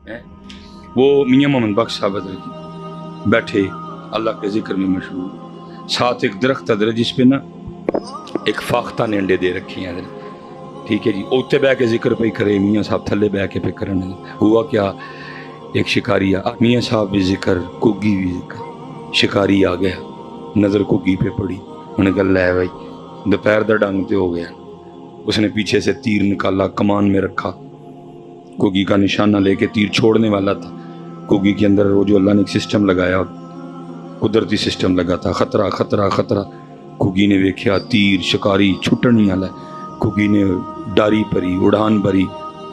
وہ میاں محمد بخش صاحب حضرت بیٹھے اللہ کے ذکر میں مشغول، ساتھ ایک درخت حضرت جس پہ نا ایک فاختہ نے انڈے دے رکھی ہیں حضرت، ٹھیک ہے جی، اوتے بہ کے ذکر پہ کرے، میاں صاحب تھلے بہ کے پہ کرنے ہوا کیا، ایک شکاری میاں صاحب بھی ذکر، کگی بھی ذکر، شکاری آ گیا، نظر کگی پہ پڑی، انہوں نے کہا لے بھائی دوپہر دا ڈنگ تے ہو گیا، اس نے پیچھے سے تیر نکالا، کمان میں رکھا، کگی کا نشانہ لے کے تیر چھوڑنے والا تھا، کگی کے اندر وہ جو اللہ نے ایک سسٹم لگایا، قدرتی سسٹم لگا تھا، خطرہ خطرہ خطرہ، کگی نے ویکھیا تیر شکاری چھٹن نہیں والا ہے، کگی نے ڈاری پری، اڑان بھری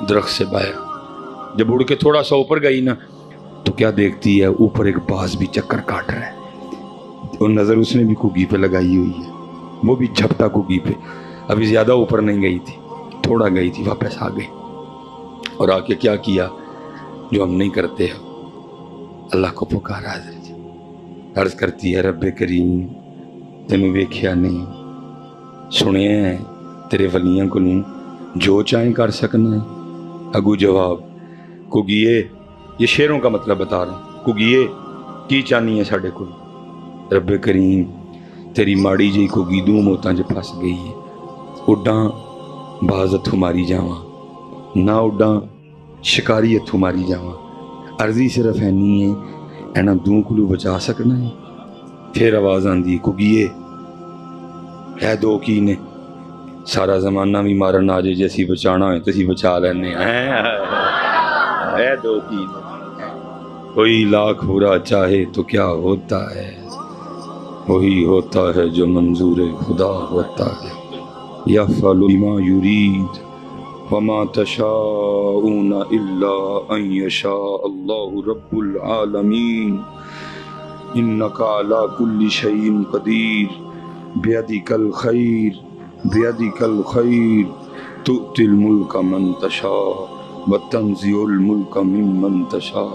درخت سے باہر، جب اڑ کے تھوڑا سا اوپر گئی نا تو کیا دیکھتی ہے، اوپر ایک باز بھی چکر کاٹ رہا ہے، اور نظر اس نے بھی کگی پہ لگائی ہوئی ہے، وہ بھی جھپٹا کگی پہ، ابھی زیادہ اوپر نہیں گئی تھی، تھوڑا گئی تھی، واپس آ گئی، اور آ کے کیا کیا جو ہم نہیں کرتے ہیں، اللہ کو پکارا حضرت جی، عرض کرتی ہے رب کریم تینوں ویکھیا نہیں، سنیا ہے تیرے ولیاں کو جو چاہیں کر سکنا ہے، اگو جواب کگیے، یہ شعروں کا مطلب بتا رہا ہوں، کگیے کی چانی ہے ساڑھے کو، رب کریم تیری ماڑی جی کگی دوں موتاں جو پھنس گئی ہے، اڈاں باز اتھو ماری جاواں، نہ اڈاں شکاری اتھو ماری جاواں، عرضی صرف اینی ہے اینا دوں کلو بچا سکنا ہے، پھر آواز آندی کگیے ہے دو کی نے، سارا زمانہ بھی مارن آ جائے جیسی بچانا ہوئے تسی بچا لینے ہے دو کی نے، کوئی لاکھ برا چاہے تو کیا ہوتا ہے، وہی ہوتا ہے جو منظور خدا ہوتا ہے، یفعل ما یرید وما تشاءون الا ان یشاء اللہ رب العالمین، انک علی کل شیء قدیر، بیدک الخیر بیدک الخیر، تؤتی الملک من تشاء وتنزع الملک ممن تشاء۔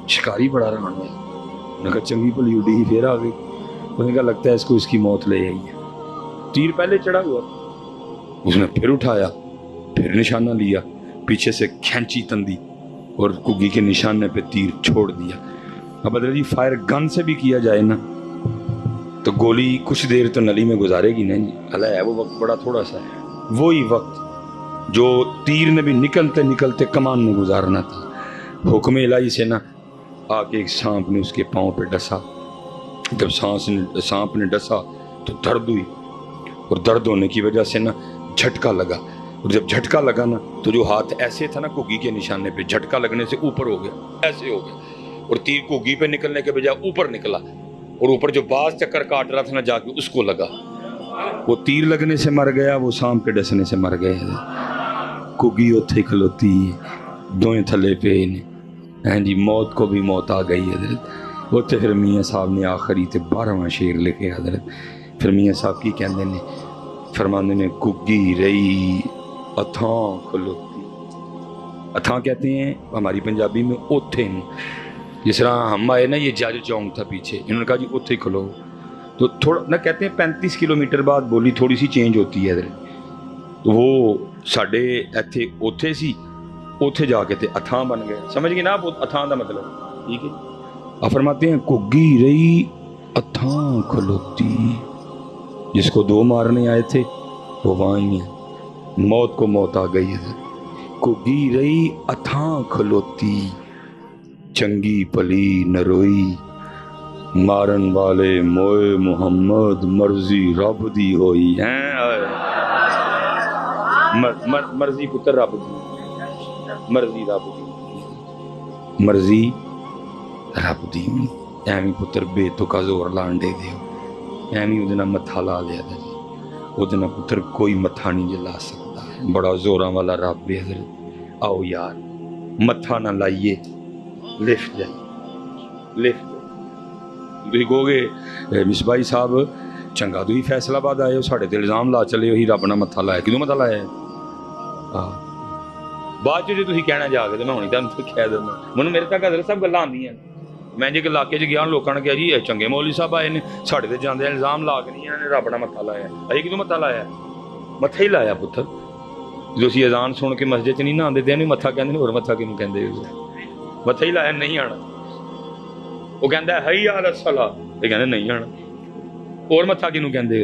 شکاری بڑا رہا ہے، انہوں نے کہا چنگی پلی اڈی ہی پھر آ گئی، انہوں نے کہا لگتا ہے اس کو اس کی موت لے آئی ہے، تیر پہلے چڑھا ہوا، اس نے پھر اٹھایا، پھر نشانہ لیا، پیچھے سے کھینچی تندی اور کگی کے نشانے پہ تیر چھوڑ دیا۔ اب حضرت جی فائر گن سے بھی کیا جائے نا تو گولی کچھ دیر تو نلی میں گزارے گی نہیں، اللہ ہے وہ وقت بڑا تھوڑا سا ہے، وہی وقت جو تیر نے بھی نکلتے نکلتے کمان میں گزارنا تھا، حکم الہی سے نا آ کے ایک سانپ نے اس کے پاؤں پہ ڈسا، جب سانپ نے ڈسا تو درد ہوئی، اور درد ہونے کی وجہ سے نا جھٹکا لگا، اور جب جھٹکا لگا نا تو جو ہاتھ ایسے تھا نا کگی کے نشانے پہ، جھٹکا لگنے سے اوپر ہو گیا، ایسے ہو گیا، اور تیر کگی پہ نکلنے کے بجائے اوپر نکلا، اور اوپر جو باز چکر کاٹ رہا تھا نا جا کے اس کو لگا، وہ تیر لگنے سے مر گیا، وہ سانپ کے ڈسنے سے مر گیا، کگی اتھے کھلوتی دوئیں تھلے پہ ہیں جی، موت کو بھی موت آ گئی حضرت، اتھے پھر میاں صاحب نے آخری تے 12واں شعر لکھے حضرت، پھر میاں صاحب کی کہندے نے، فرماندے نے کگی رہی اتھاں کھلوتی، اتھاں کہتے ہیں ہماری پنجابی میں اوتھے ہیں، جس طرح ہم آئے نا یہ جج چونک تھا پیچھے، انہوں نے کہا جی اوتھے کھلو، تو تھوڑا نہ کہتے ہیں 35 کلومیٹر بعد بولی تھوڑی سی چینج ہوتی ہے حضرت، تو وہ ساڈے ایتھے اوتھے سی، اوتھے جا کے تے اتھاں بن گئے، سمجھ گئے نا آپ اتھاں دا مطلب، ٹھیک ہے، آپ فرماتے ہیں کگی رہی اتھاں کھلوتی، جس کو دو مارنے آئے تھے وہ وہاں ہی ہیں، موت کو موت آ گئی ہے، کگی رہی اتھاں کھلوتی، چنگی پلی نروئی، مارن والے موئے محمد مرضی رب دی ہوئی ہیں، مرضی پتر رب دی، مرضی رب دی، مرضی رب دی، ایویں پتر بے تکا زور لانڈے دیو، ایویں وہ متھا لا لیا تھا جی، وہ پتر کوئی متھا نہیں جلا سکتا، بڑا زوراں والا رب ہے حضرت، آؤ یار متھا نہ لائیے، لفٹ جائے، لفٹ تھی کہو گے مصباحی صاحب چنگا تھی فیصلہ آباد آئے ہو، ساڑھے تے الزام لا چلے ہوئی رب نہ متھا لایا، کدوں متھا لایا ہے، بعد جو تھی کہنا جا کے میں ہونی تمہیں کہہ دینا، منو میرے تک حضرت صاحب گلاں آندیاں، میں جی علاقے چ گیا لوگوں نے کہا جی چنگے مولوی صاحب آئے نے، ساڑھے تے جاندے الزام لا کے نہیں انہوں نے رب نہ متھا لایا، اے کدوں متھا لایا، متھا ہی لایا پتر، جو اسی اذان سن کے مسجد چ نہیں نہ آتے تین متھا کہتے ہیں، اور متھا کینوں کہتے متھا ہی لایا نہیں آنا، وہ کہتا ہے حی علی الصلاۃ، یہ کہتے نہیں آنا، اور متھا کینوں کہتے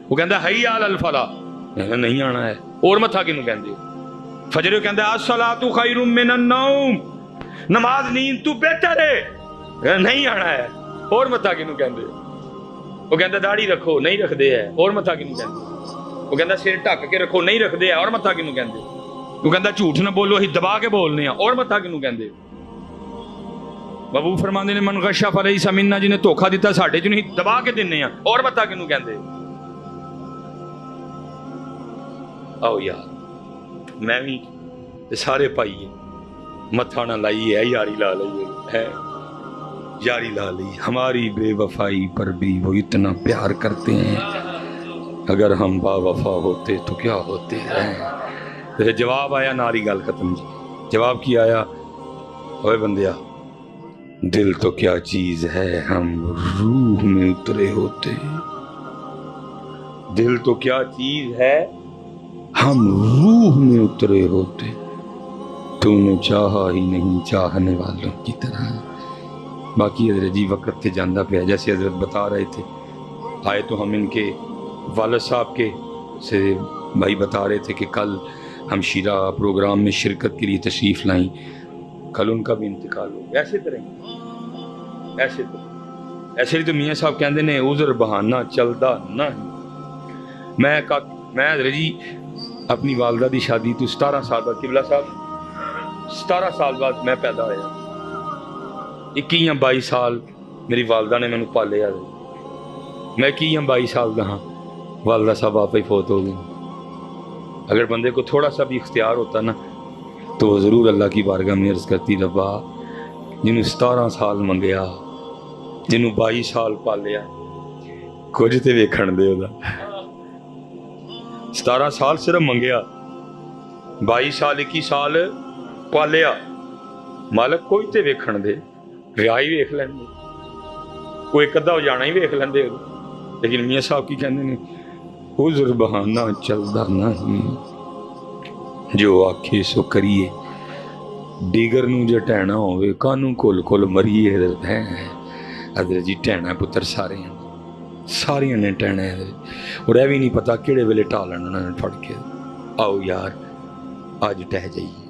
وہ کہتا ہے حی علی الفلاح، نہیں آنا ہے، اور متھا کینوں کہتے فجر کہتا ہے الصلاۃ خیر من النوم، نماز نیند تو بہتر ہے، نہیں آنا ہے، اور متھا کینوں کہتے وہ کہتا داڑھی رکھو، نہیں رکھتے ہے، اور متھا کینوں کہتے وہ کہتا سر ڈھک کے رکھو، نہیں رکھتے ہے، اور متھا کینوں کہتے وہ کہتا جھوٹ نہ بولو، ہی دبا کے بولنے ہیں، اور متھا کینوں کہتے بابو فرماندے نے من غش فلیس منا، جنہیں دھوکھا دیتا ساڈے چ نہیں، دبا کے دینے ہیں، اور متھا کینوں کہتے آؤ یار میں بھی سارے پائیے متھا نہ لائیے ہے، یاری لا لئیے ہے، یاری لا لی، ہماری بے وفائی پر بھی وہ اتنا پیار کرتے ہیں، اگر ہم با وفا ہوتے تو کیا ہوتے ہیں۔ جواب آیا ناری گل ختم جی، جواب کی آیا اوے بندیا دل تو کیا چیز ہے ہم روح میں اترے ہوتے، دل تو کیا چیز ہے ہم روح میں اترے ہوتے، تو نے چاہا ہی نہیں چاہنے والوں کی طرح۔ باقی حضرت جی وقت سے جاندہ پہ ہے، جیسے حضرت بتا رہے تھے آئے تو ہم ان کے والد صاحب کے سے بھائی بتا رہے تھے کہ کل ہم شیرہ پروگرام میں شرکت کے لیے تشریف لائیں، کل ان کا بھی انتقال ہو گیا۔ ایسے طرح ایسے تو میاں صاحب کہندے نے عذر بہانہ چلدا نہیں۔ میں حضرت جی اپنی والدہ دی شادی تو 17 سال بعد، قبلہ صاحب 17 سال بعد میں پیدا ہوا، 21 یا 22 سال میری والدہ نے مینوں پالیا، میں 21 یا 22 سال دا ہاں، والدہ صاحب آپ ہی فوت ہو گئے۔ اگر بندے کو تھوڑا سا بھی اختیار ہوتا نا تو وہ ضرور اللہ کی بارگاہ میں عرض کرتی ربا جنہوں 17 سال منگیا، جنہوں 22 سال پالیا، کچھ تے ویکھن دے دا، 17 سال صرف منگیا، 22 سال 21 سال پالیا، مالک کوئی تے ویکھن دے، رہائی ویکھ لین دے، کوئی ایک ادھا ہو جانا ہی ویکھ لین دے۔ لیکن میاں صاحب کی کہنے نے عذر بہانہ چلدا نہیں، جو آکھے سو کریے، دیگر نو جے ٹہنا ہوئے کانوں کول کول مریے۔ حضرت جی ٹہنا پتر سارے نے ٹہنا ہے، اور اے بھی نہیں پتا کیڑے ویلے ٹالن انہوں نے پھڑ کے۔ آؤ یار آج ٹہ جائیے،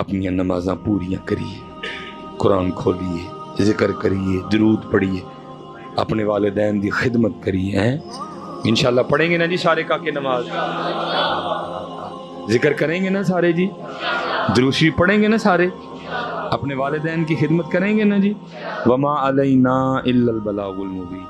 اپنی نمازاں پوریاں کریے، قرآن کھولیے، ذکر کریے، درود پڑھیے، اپنے والدین دی خدمت کریے ہیں۔ انشاءاللہ پڑھیں گے نا جی سارے کا کے نماز، ذکر کریں گے نا سارے جی، درود شریف پڑھیں گے نا سارے، اپنے والدین کی خدمت کریں گے نا جی۔ وما علینا الا البلاغ المبین۔